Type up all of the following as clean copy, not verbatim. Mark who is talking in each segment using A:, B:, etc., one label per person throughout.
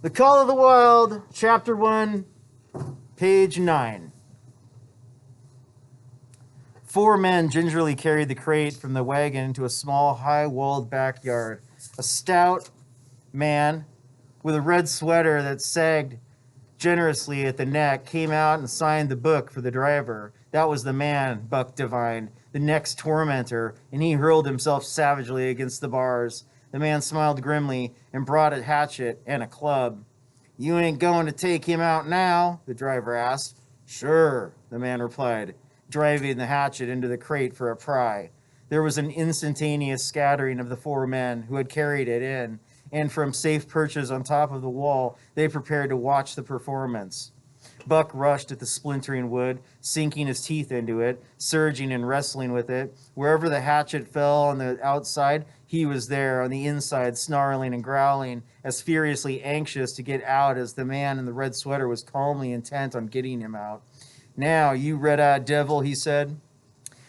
A: The Call of the Wild, Chapter 1, page 9. 4 men gingerly carried the crate from the wagon into a small, high-walled backyard. A stout man with a red sweater that sagged generously at the neck came out and signed the book for the driver. That was the man, Buck divined, the next tormentor, and he hurled himself savagely against the bars. The man smiled grimly and brought a hatchet and a club. "You ain't going to take him out now?" the driver asked. "Sure," the man replied, driving the hatchet into the crate for a pry. There was an instantaneous scattering of the 4 men who had carried it in, and from safe perches on top of the wall, they prepared to watch the performance. Buck rushed at the splintering wood, sinking his teeth into it, surging and wrestling with it. Wherever the hatchet fell on the outside, he was there on the inside, snarling and growling, as furiously anxious to get out as the man in the red sweater was calmly intent on getting him out. "Now, you red-eyed devil," he said,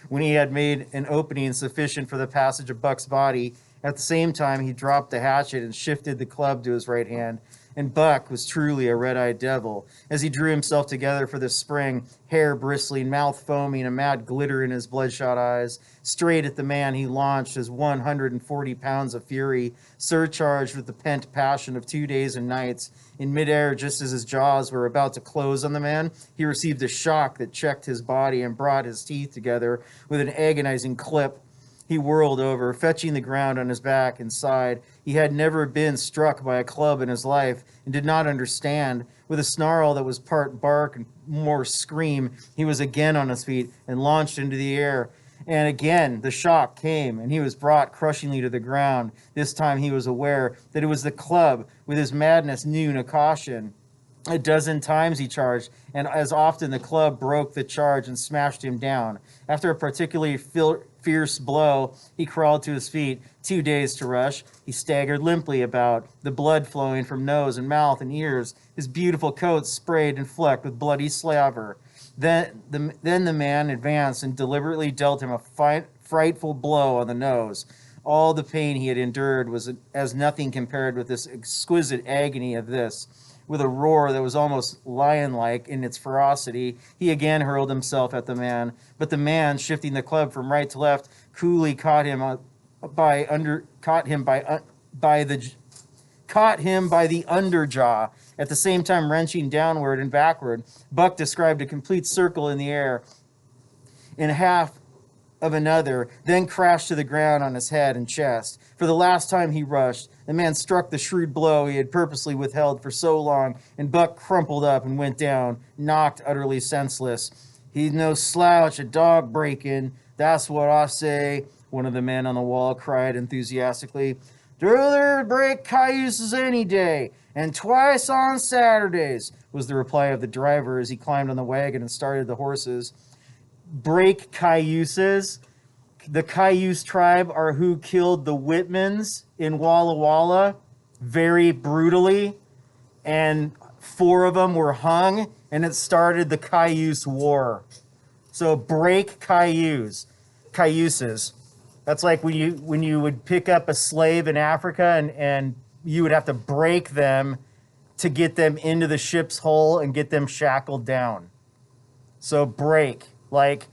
A: when he had made an opening sufficient for the passage of Buck's body. At the same time, he dropped the hatchet and shifted the club to his right hand. And Buck was truly a red-eyed devil. As he drew himself together for the spring, hair bristling, mouth foaming, a mad glitter in his bloodshot eyes, straight at the man he launched his 140 pounds of fury, surcharged with the pent passion of 2 days and nights. In midair, just as his jaws were about to close on the man, he received a shock that checked his body and brought his teeth together with an agonizing clip. He whirled over, fetching the ground on his back and side. He had never been struck by a club in his life and did not understand. With a snarl that was part bark and more scream, he was again on his feet and launched into the air. And again, the shock came, and he was brought crushingly to the ground. This time he was aware that it was the club. With his madness knew no caution. A dozen times he charged, and as often the club broke the charge and smashed him down. After a particularly fierce blow, he crawled to his feet, too dazed to rush. He staggered limply about, the blood flowing from nose and mouth and ears, his beautiful coat sprayed and flecked with bloody slaver. Then the man advanced and deliberately dealt him a frightful blow on the nose. All the pain he had endured was as nothing compared with this exquisite agony of this. With a roar that was almost lion-like in its ferocity, he again hurled himself at the man. But the man, shifting the club from right to left, coolly caught him by the underjaw, at the same time wrenching downward and backward. Buck described a complete circle in the air, in half of another, then crashed to the ground on his head and chest. For the last time he rushed. The man struck the shrewd blow he had purposely withheld for so long, and Buck crumpled up and went down, knocked utterly senseless. "He's no slouch, a dog breaking, that's what I say," one of the men on the wall cried enthusiastically. "Druther break cayuses any day, and twice on Saturdays," was the reply of the driver as he climbed on the wagon and started the horses. Break cayuses? The Cayuse tribe are who killed the Whitmans in Walla Walla very brutally, and 4 of them were hung, and it started the Cayuse War. So break cayuses. That's like when you would pick up a slave in Africa and you would have to break them to get them into the ship's hull and get them shackled down. So break. Like,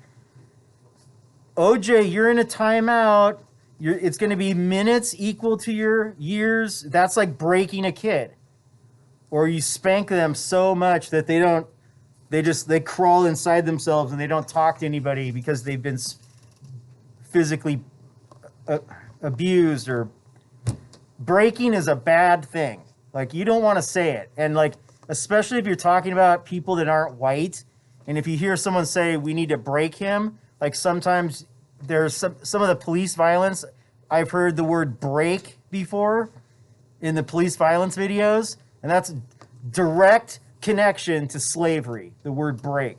A: OJ, you're in a timeout. It's going to be minutes equal to your years. That's like breaking a kid. Or you spank them so much that they crawl inside themselves and they don't talk to anybody because they've been physically abused. Or breaking is a bad thing. Like, you don't want to say it. And like, especially if you're talking about people that aren't white, and if you hear someone say, "We need to break him," like sometimes there's some of the police violence. I've heard the word break before in the police violence videos, and that's direct connection to slavery, the word break.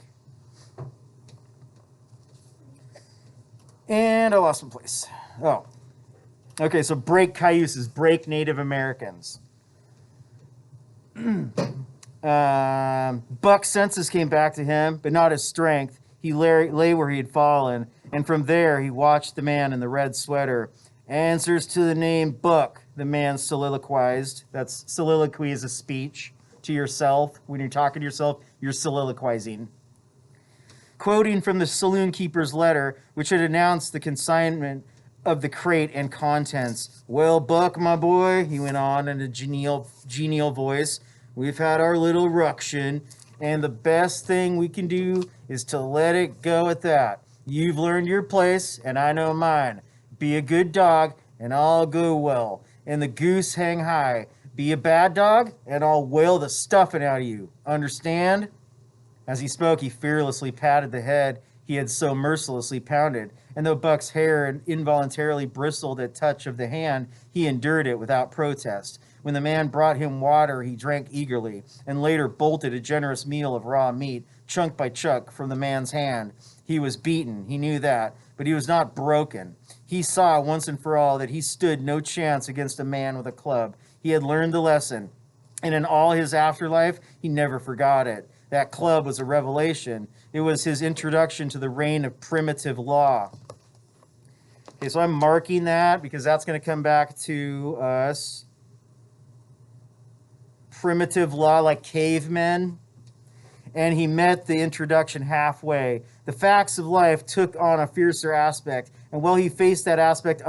A: And I lost my place. Oh. Okay, so break cayuses, break Native Americans. Buck's senses came back to him, but not his strength. He lay where he had fallen, and from there he watched the man in the red sweater. "Answers to the name Buck," the man soliloquized. That's soliloquy is a speech to yourself. When you're talking to yourself, you're soliloquizing. Quoting from the saloon keeper's letter, which had announced the consignment of the crate and contents. "Well, Buck, my boy," he went on in a genial voice, "we've had our little ruction, and the best thing we can do is to let it go at that. You've learned your place, and I know mine. Be a good dog, and I'll go well, and the goose hang high. Be a bad dog, and I'll whale the stuffing out of you. Understand?" As he spoke, he fearlessly patted the head he had so mercilessly pounded, and though Buck's hair involuntarily bristled at touch of the hand, he endured it without protest. When the man brought him water, he drank eagerly, and later bolted a generous meal of raw meat, chunk by chunk, from the man's hand. He was beaten, he knew that, but he was not broken. He saw once and for all that he stood no chance against a man with a club. He had learned the lesson, and in all his afterlife, he never forgot it. That club was a revelation. It was his introduction to the reign of primitive law. Okay, so I'm marking that because that's going to come back to us. Primitive law, like cavemen. And he met the introduction halfway. The facts of life took on a fiercer aspect, and while he faced that aspect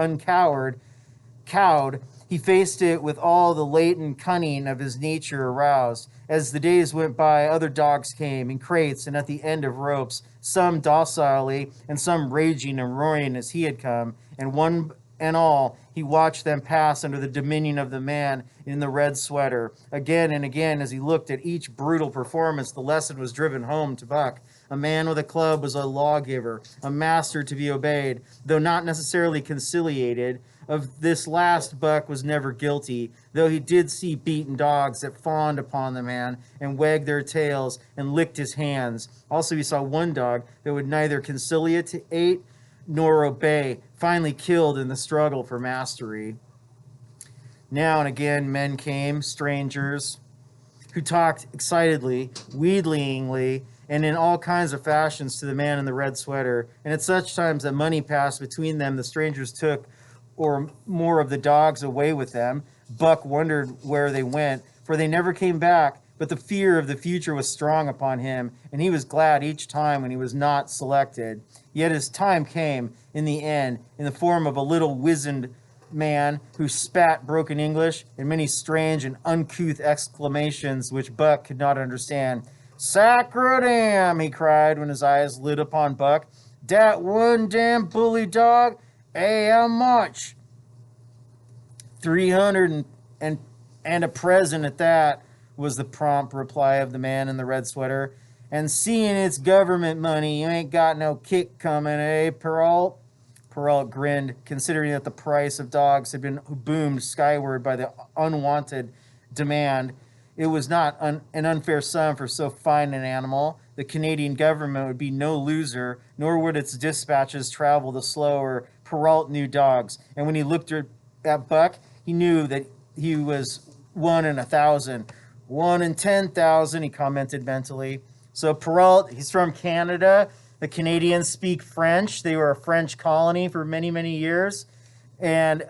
A: cowed, he faced it with all the latent cunning of his nature aroused. As the days went by, other dogs came in crates and at the end of ropes, some docilely and some raging and roaring as he had come, and one and all he watched them pass under the dominion of the man in the red sweater. Again and again, as he looked at each brutal performance, the lesson was driven home to Buck. A man with a club was a lawgiver, a master to be obeyed, though not necessarily conciliated. Of this last, Buck was never guilty, though he did see beaten dogs that fawned upon the man and wagged their tails and licked his hands. Also, he saw one dog that would neither conciliate nor obey, finally killed in the struggle for mastery. Now and again, men came, strangers, who talked excitedly, wheedlingly, and in all kinds of fashions to the man in the red sweater. And at such times that money passed between them, the strangers took or more of the dogs away with them. Buck wondered where they went, for they never came back, but the fear of the future was strong upon him, and he was glad each time when he was not selected. Yet his time came, in the end, in the form of a little wizened man who spat broken English and many strange and uncouth exclamations which Buck could not understand. "Sacrodam!" he cried when his eyes lit upon Buck. "Dat one damn bully dog! Hey, how much?" 300 and a present at that, was the prompt reply of the man in the red sweater. "And seeing it's government money, you ain't got no kick coming, eh, Perrault?" Perrault grinned, considering that the price of dogs had been boomed skyward by the unwanted demand. It was not an unfair sum for so fine an animal. The Canadian government would be no loser, nor would its dispatches travel the slower. Perrault knew dogs, and when he looked at Buck, he knew that he was 1 in 1,000. 1 in 10,000, he commented mentally. So Perrault, he's from Canada. The Canadians speak French. They were a French colony for many, many years. And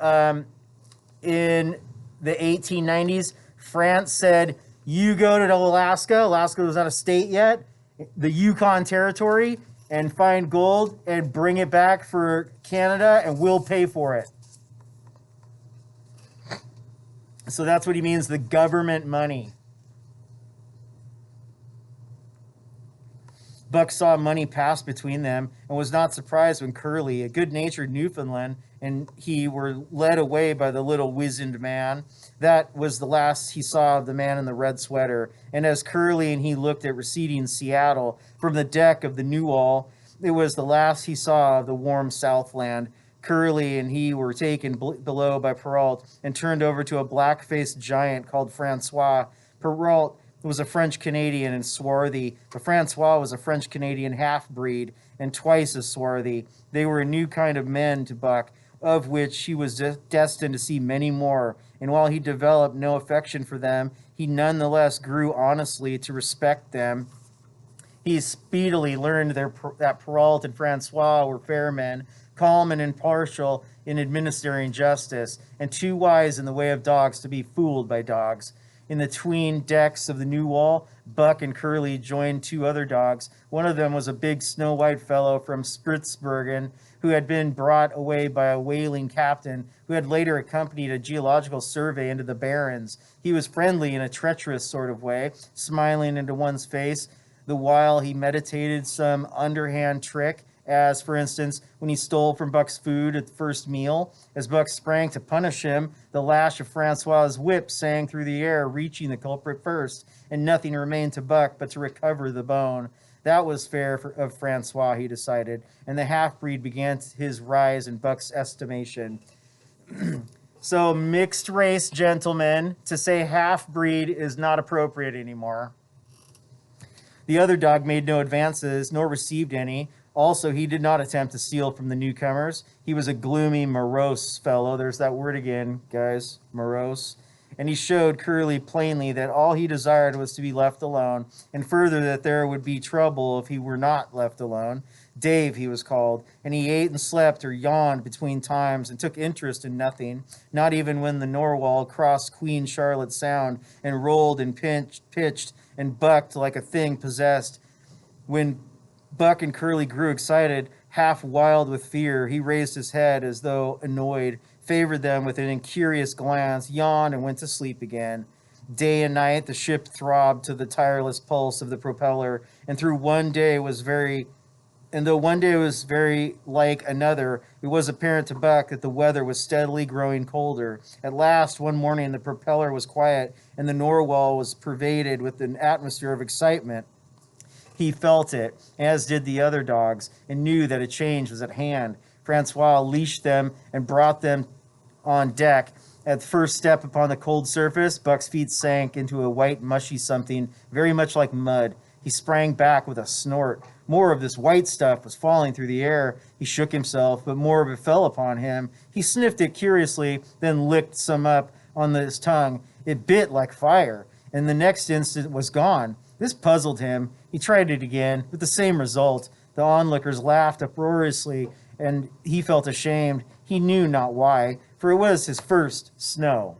A: in the 1890s, France said, "You go to Alaska." Alaska was not a state yet. The Yukon Territory, and find gold and bring it back for Canada, and we'll pay for it. So that's what he means, the government money. Buck saw money pass between them and was not surprised when Curly, a good-natured Newfoundland, and he were led away by the little wizened man. That was the last he saw of the man in the red sweater. And as Curly and he looked at receding Seattle from the deck of the Newall, it was the last he saw of the warm Southland. Curly and he were taken below by Perrault and turned over to a black-faced giant called Francois. Perrault was a French-Canadian and swarthy, but Francois was a French-Canadian half-breed and twice as swarthy. They were a new kind of men to Buck, of which he was destined to see many more, and while he developed no affection for them, he nonetheless grew honestly to respect them. He speedily learned that Perrault and Francois were fair men, calm and impartial in administering justice, and too wise in the way of dogs to be fooled by dogs. In the 'tween decks of the new wall, Buck and Curly joined two other dogs. One of them was a big snow-white fellow from Spitzbergen who had been brought away by a whaling captain who had later accompanied a geological survey into the Barrens. He was friendly in a treacherous sort of way, smiling into one's face the while he meditated some underhand trick, as, for instance, when he stole from Buck's food at the first meal. As Buck sprang to punish him, the lash of Francois's whip sang through the air, reaching the culprit first, and nothing remained to Buck but to recover the bone. That was fair of Francois, he decided, and the half-breed began his rise in Buck's estimation. So, mixed race, gentlemen, to say half-breed is not appropriate anymore. The other dog made no advances, nor received any. Also, he did not attempt to steal from the newcomers. He was a gloomy, morose fellow. There's that word again, guys, morose. And he showed Curly plainly that all he desired was to be left alone, and further that there would be trouble if he were not left alone. Dave, he was called, and he ate and slept or yawned between times and took interest in nothing, not even when the Norwal crossed Queen Charlotte Sound and rolled and pitched and bucked like a thing possessed. When Buck and Curly grew excited, half wild with fear, he raised his head as though annoyed, favored them with an incurious glance, yawned, and went to sleep again. Day and night the ship throbbed to the tireless pulse of the propeller, and though one day was very like another, it was apparent to Buck that the weather was steadily growing colder. At last, one morning, the propeller was quiet, and the Norwal was pervaded with an atmosphere of excitement. He felt it, as did the other dogs, and knew that a change was at hand. Francois leashed them and brought them on deck. At the first step upon the cold surface, Buck's feet sank into a white, mushy something, very much like mud. He sprang back with a snort. More of this white stuff was falling through the air. He shook himself, but more of it fell upon him. He sniffed it curiously, then licked some up on his tongue. It bit like fire, and the next instant was gone. This puzzled him. He tried it again, with the same result. The onlookers laughed uproariously, and he felt ashamed. He knew not why, for it was his first snow.